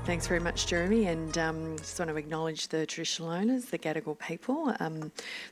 Thanks very much, Jeremy, and just want to acknowledge the traditional owners, the Gadigal people, the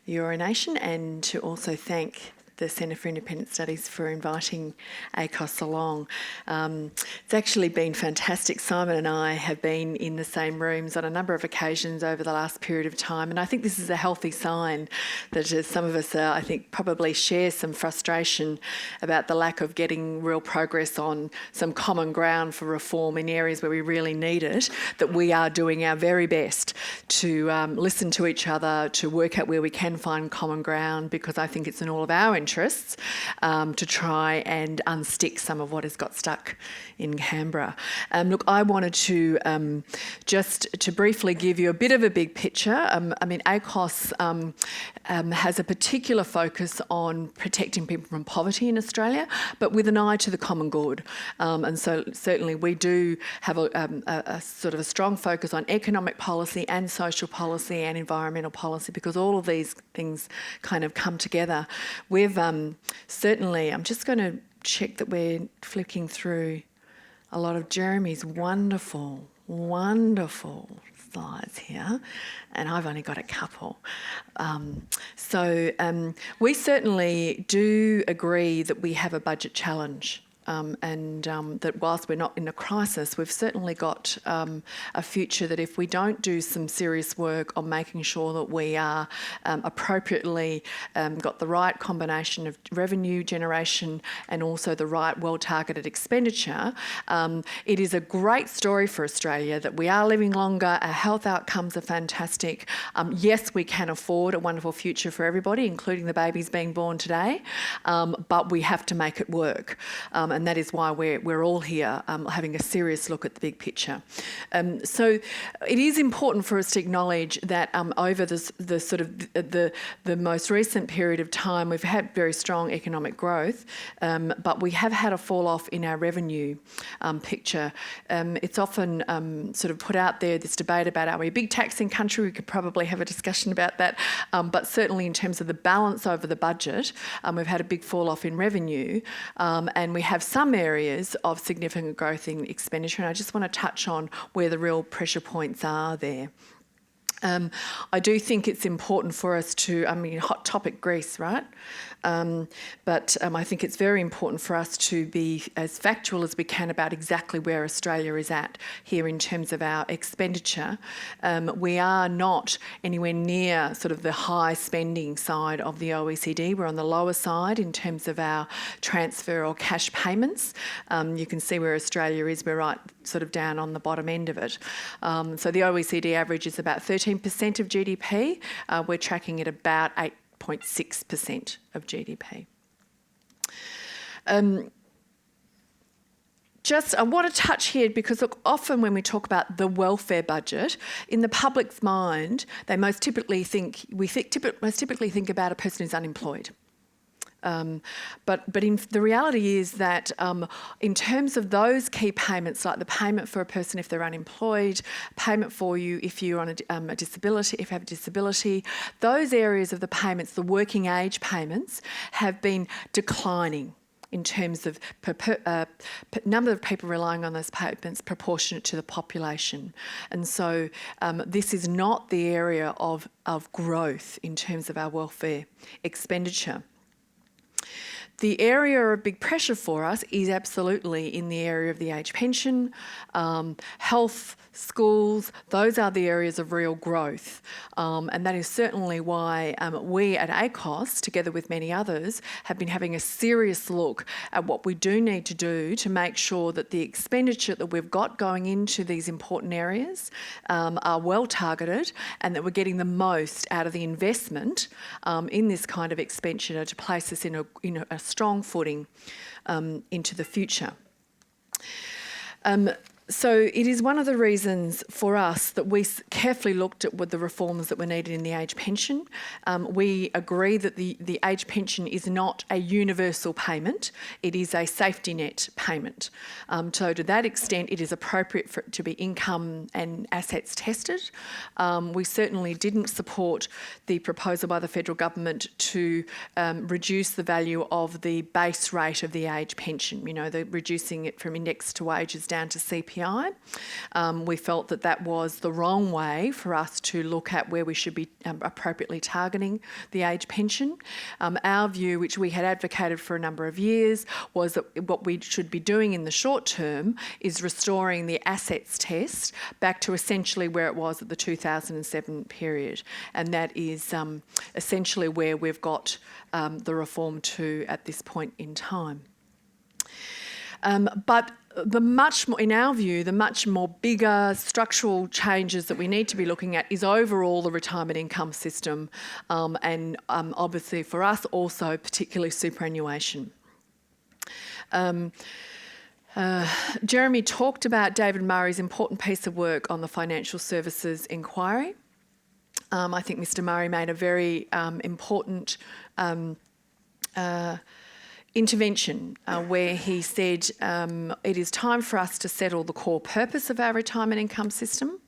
Eora Nation, and to also thank the Centre for Independent Studies for inviting ACOSS along. It's actually been fantastic. Simon and I have been in the same rooms on a number of occasions over the last period of time, and I think this is a healthy sign that some of us, I think, probably share some frustration about the lack of getting real progress on some common ground for reform in areas where we really need it, that we are doing our very best to listen to each other, to work out where we can find common ground, because I think it's in all of our interests to try and unstick some of what has got stuck in Canberra. Look, I wanted to just to briefly give you a bit of a big picture. I mean, ACOSS has a particular focus on protecting people from poverty in Australia, but with an eye to the common good. And so certainly we do have a sort of a strong focus on economic policy and social policy and environmental policy, because all of these things kind of come together. We've certainly, I'm just going to check that we're flicking through a lot of Jeremy's wonderful slides here, and I've only got a couple. We certainly do agree that we have a budget challenge. That whilst we're not in a crisis, we've certainly got a future that if we don't do some serious work on making sure that we are appropriately got the right combination of revenue generation and also the right well-targeted expenditure, it is a great story for Australia that we are living longer, our health outcomes are fantastic. Yes, we can afford a wonderful future for everybody, including the babies being born today, but we have to make it work. And that is why we're all here having a serious look at the big picture. So it is important for us to acknowledge that over the most recent period of time, we've had very strong economic growth, but we have had a fall off in our revenue picture. It's often sort of put out there, this debate about are we a big taxing country? We could probably have a discussion about that, but certainly in terms of the balance over the budget, we've had a big fall off in revenue, and we have some areas of significant growth in expenditure, and I just want to touch on where the real pressure points are there. I do think it's important for us to, hot topic Greece, right? But I think it's very important for us to be as factual as we can about exactly where Australia is at here in terms of our expenditure. We are not anywhere near sort of the high spending side of the OECD. We're on the lower side in terms of our transfer or cash payments. You can see where Australia is. We're right sort of down on the bottom end of it. So the OECD average is about 13% of GDP. We're tracking at about 8.6% of GDP. I want to touch here because, look, often when we talk about the welfare budget, in the public's mind, they most typically think about a person who's unemployed. But the reality is that in terms of those key payments, like the payment for a person if they're unemployed, payment for you if you're on a disability, if you have a disability, those areas of the payments, the working age payments, have been declining in terms of number of people relying on those payments proportionate to the population. And so this is not the area of growth in terms of our welfare expenditure. The area of big pressure for us is absolutely in the area of the age pension, health, schools. Those are the areas of real growth. And that is certainly why we at ACOSS, together with many others, have been having a serious look at what we do need to do to make sure that the expenditure that we've got going into these important areas are well targeted and that we're getting the most out of the investment in this kind of expenditure to place us in a strong footing into the future. So it is one of the reasons for us that we carefully looked at what the reforms that were needed in the age pension. We agree that the age pension is not a universal payment, it is a safety net payment. So to that extent, it is appropriate for it to be income and assets tested. We certainly didn't support the proposal by the federal government to reduce the value of the base rate of the age pension, the reducing it from index to wages down to CPI CPI. We felt that that was the wrong way for us to look at where we should be appropriately targeting the age pension. Our view, which we had advocated for a number of years, was that what we should be doing in the short term is restoring the assets test back to essentially where it was at the 2007 period. And that is essentially where we've got the reform to at this point in time. But in our view, the much more bigger structural changes that we need to be looking at is overall the retirement income system, and obviously for us also particularly superannuation. Jeremy talked about David Murray's important piece of work on the financial services inquiry. I think Mr. Murray made a very important intervention where he said it is time for us to settle the core purpose of our retirement income system.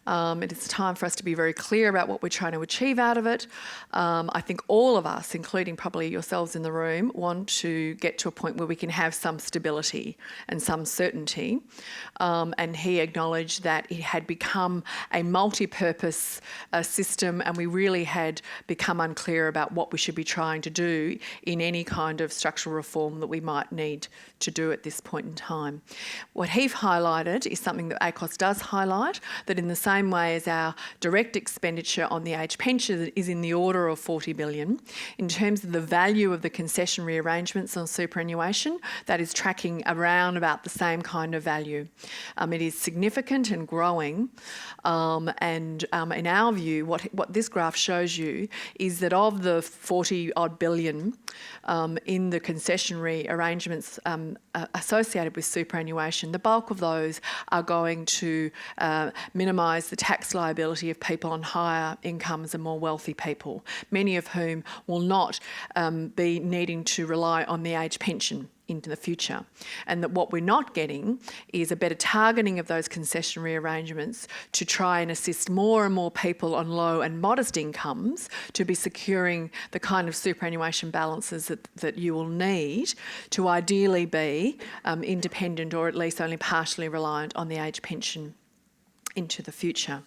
It is time for us to be very clear about what we're trying to achieve out of it. I think all of us, including probably yourselves in the room, want to get to a point where we can have some stability and some certainty. And he acknowledged that it had become a multi-purpose system, and we really had become unclear about what we should be trying to do in any kind of structural reform that we might need to do at this point in time. What he highlighted is something that ACOSS does highlight, that in the same way as our direct expenditure on the age pension is in the order of 40 billion, in terms of the value of the concessionary arrangements on superannuation, that is tracking around about the same kind of value. It is significant and growing, and in our view, what this graph shows you is that of the 40 odd billion in the concessionary arrangements associated with superannuation, the bulk of those are going to minimise the tax liability of people on higher incomes and more wealthy people, many of whom will not be needing to rely on the age pension into the future. And that what we're not getting is a better targeting of those concessionary arrangements to try and assist more and more people on low and modest incomes to be securing the kind of superannuation balances that you will need to ideally be independent or at least only partially reliant on the age pension into the future.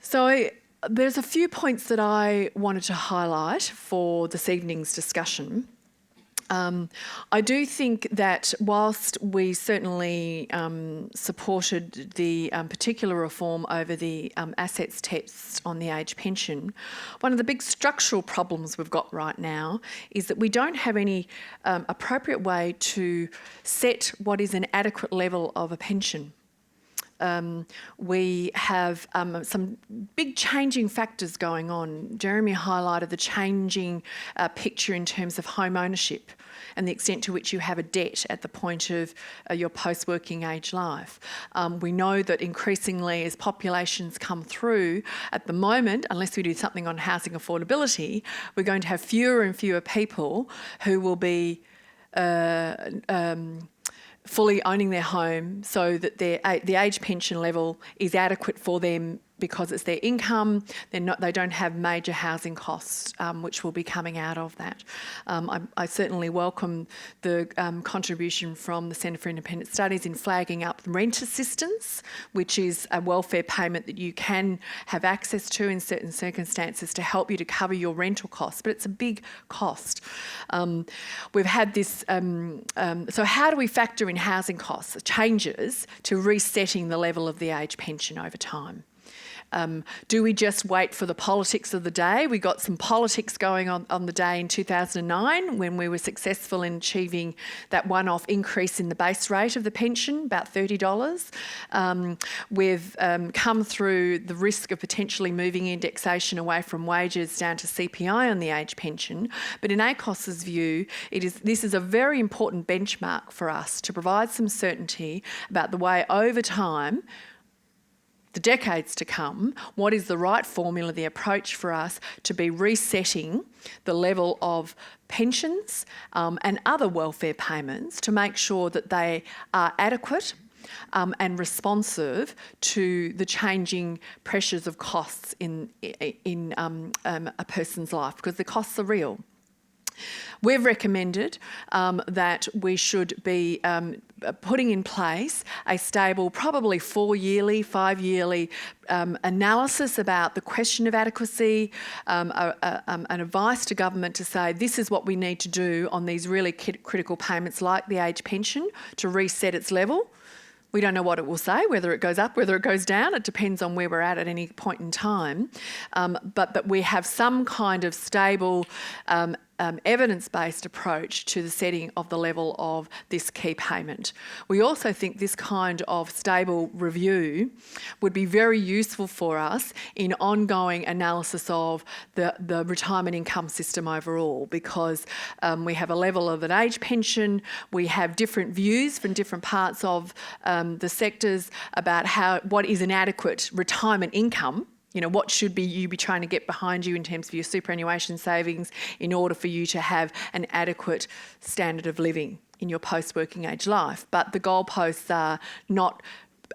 So there's a few points that I wanted to highlight for this evening's discussion. I do think that whilst we certainly supported the particular reform over the assets test on the age pension, one of the big structural problems we've got right now is that we don't have any appropriate way to set what is an adequate level of a pension. We have some big changing factors going on. Jeremy highlighted the changing picture in terms of home ownership and the extent to which you have a debt at the point of your post-working age life. We know that increasingly as populations come through, at the moment, unless we do something on housing affordability, we're going to have fewer and fewer people who will be fully owning their home so that the age pension level is adequate for them because it's their income. They don't have major housing costs, which will be coming out of that. I certainly welcome the contribution from the Centre for Independent Studies in flagging up rent assistance, which is a welfare payment that you can have access to in certain circumstances to help you to cover your rental costs, but it's a big cost. We've had this, so how do we factor in housing costs, changes to resetting the level of the age pension over time? Do we just wait for the politics of the day? We got some politics going on the day in 2009 when we were successful in achieving that one-off increase in the base rate of the pension, about $30. We've come through the risk of potentially moving indexation away from wages down to CPI on the age pension. But in ACOSS's view, this is a very important benchmark for us to provide some certainty about the way over time, the decades to come, what is the right formula, the approach for us to be resetting the level of pensions and other welfare payments to make sure that they are adequate and responsive to the changing pressures of costs in a person's life, because the costs are real. We've recommended that we should be putting in place a stable, probably 4-yearly, 5-yearly analysis about the question of adequacy, an advice to government to say this is what we need to do on these really critical payments like the age pension to reset its level. We don't know what it will say, whether it goes up, whether it goes down. It depends on where we're at any point in time. But we have some kind of stable evidence-based approach to the setting of the level of this key payment. We also think this kind of stable review would be very useful for us in ongoing analysis of the retirement income system overall, because we have a level of an age pension, we have different views from different parts of the sectors about what is an adequate retirement income. You know, what should you be trying to get behind you in terms of your superannuation savings in order for you to have an adequate standard of living in your post-working age life. But the goalposts are not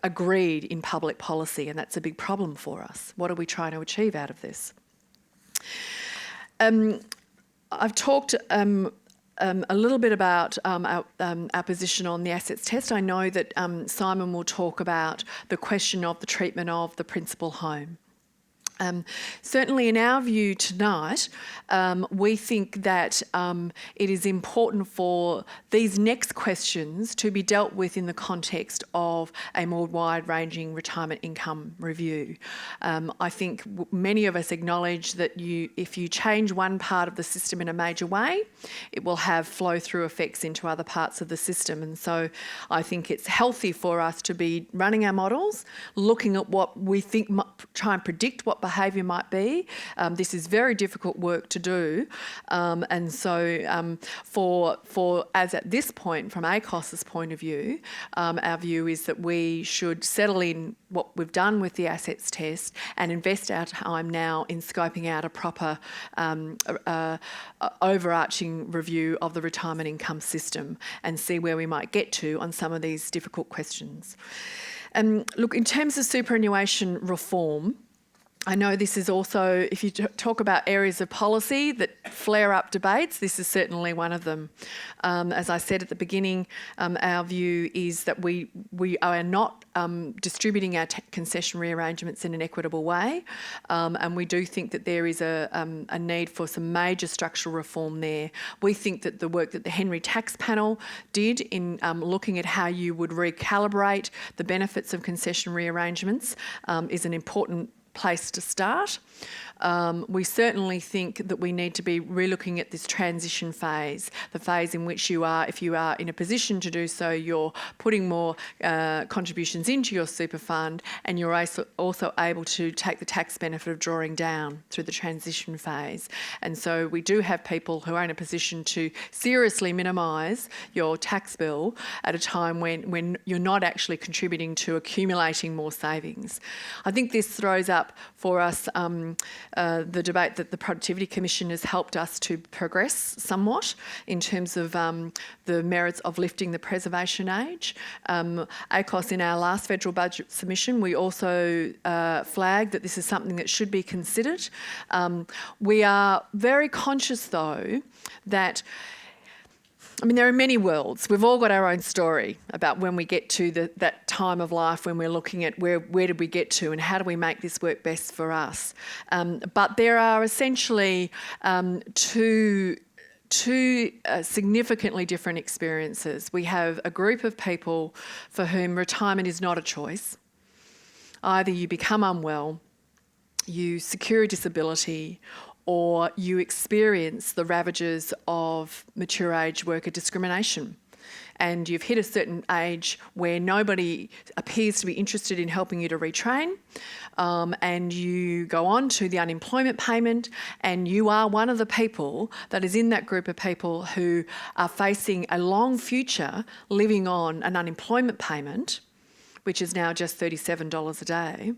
agreed in public policy, and that's a big problem for us. What are we trying to achieve out of this? I've talked a little bit about our position on the assets test. I know that Simon will talk about the question of the treatment of the principal home. Certainly in our view tonight, we think that it is important for these next questions to be dealt with in the context of a more wide-ranging retirement income review. I think many of us acknowledge that if you change one part of the system in a major way, it will have flow-through effects into other parts of the system. And so I think it's healthy for us to be running our models, looking at what we think, try and predict what behaviour might be. This is very difficult work to do, and so as at this point, from ACOSS's point of view, our view is that we should settle in what we've done with the assets test and invest our time now in scoping out a proper overarching review of the retirement income system and see where we might get to on some of these difficult questions. Look, in terms of superannuation reform, I know this is also, if you talk about areas of policy that flare up debates, this is certainly one of them. As I said at the beginning, our view is that we are not distributing our concession rearrangements in an equitable way, and we do think that there is a need for some major structural reform there. We think that the work that the Henry Tax Panel did in looking at how you would recalibrate the benefits of concession rearrangements is an important place to start. We certainly think that we need to be relooking at this transition phase, the phase in which if you are in a position to do so, you're putting more contributions into your super fund, and you're also able to take the tax benefit of drawing down through the transition phase. And so we do have people who are in a position to seriously minimise your tax bill at a time when you're not actually contributing to accumulating more savings. I think this throws up for us the debate that the Productivity Commission has helped us to progress somewhat in terms of the merits of lifting the preservation age. ACOSS, in our last federal budget submission, we also flagged that this is something that should be considered. We are very conscious, though, that there are many worlds. We've all got our own story about when we get to that time of life when we're looking at where did we get to and how do we make this work best for us. But there are essentially two significantly different experiences. We have a group of people for whom retirement is not a choice. Either you become unwell, you secure a disability, or you experience the ravages of mature age worker discrimination. And you've hit a certain age where nobody appears to be interested in helping you to retrain, and you go on to the unemployment payment, and you are one of the people that is in that group of people who are facing a long future living on an unemployment payment, which is now just $37 a day,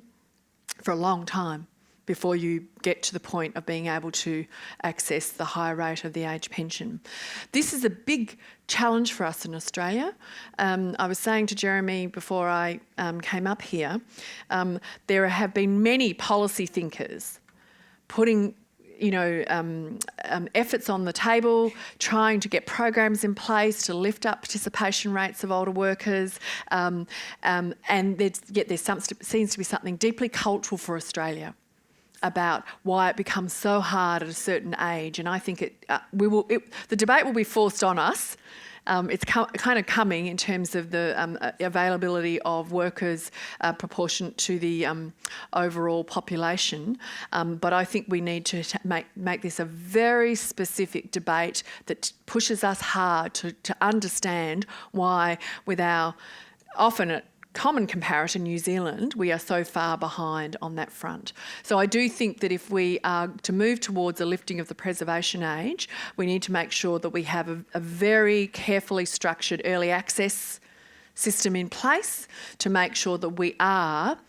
for a long time, before you get to the point of being able to access the higher rate of the age pension. This is a big challenge for us in Australia. I was saying to Jeremy before I came up here, there have been many policy thinkers putting efforts on the table, trying to get programs in place to lift up participation rates of older workers, and there seems to be something deeply cultural for Australia about why it becomes so hard at a certain age, and I think the debate will be forced on us. It's kind of coming in terms of the availability of workers proportionate to the overall population, but I think we need to make this a very specific debate that pushes us hard to understand why, with our often common comparator, New Zealand, we are so far behind on that front. So I do think that if we are to move towards a lifting of the preservation age, we need to make sure that we have a very carefully structured early access system in place to make sure that we are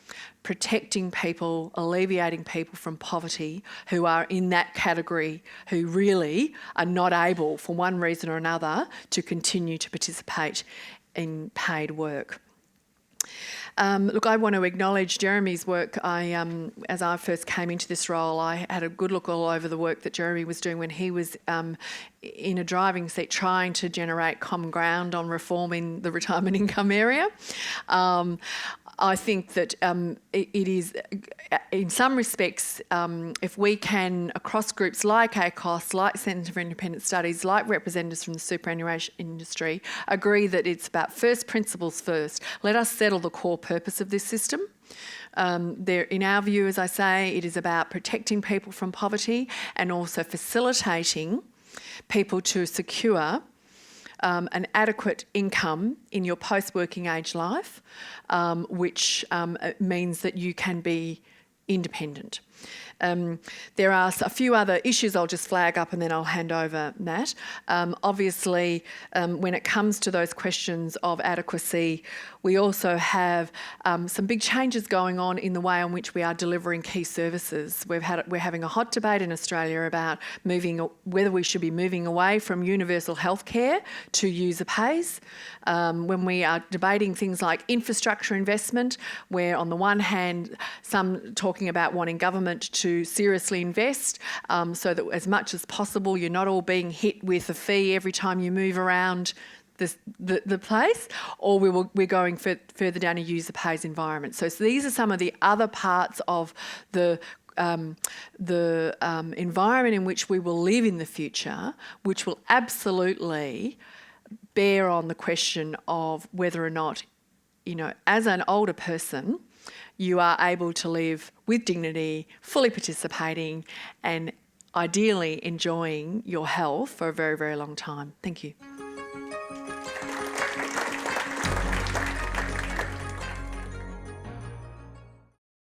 protecting people, alleviating people from poverty who are in that category, who really are not able, for one reason or another, to continue to participate in paid work. Look, I want to acknowledge Jeremy's work. As I first came into this role, I had a good look all over the work that Jeremy was doing when he was in a driving seat trying to generate common ground on reforming the retirement income area. I think that it is, in some respects, if we can, across groups like ACOSS, like Centre for Independent Studies, like representatives from the superannuation industry, agree that it's about first principles first. Let us settle the core purpose of this system. In our view, as I say, it is about protecting people from poverty and also facilitating people to secure an adequate income in your post-working age life, which means that you can be independent. There are a few other issues I'll just flag up and then I'll hand over, Matt. Obviously, when it comes to those questions of adequacy, we also have some big changes going on in the way in which we are delivering key services. We're having a hot debate in Australia about whether we should be moving away from universal health care to user pays. When we are debating things like infrastructure investment, where on the one hand, some talking about wanting government to seriously invest so that as much as possible you're not all being hit with a fee every time you move around the place, or we're going further down a user pays environment. So these are some of the other parts of the environment in which we will live in the future, which will absolutely bear on the question of whether or not, as an older person, you are able to live with dignity, fully participating, and ideally enjoying your health for a very, very long time. Thank you.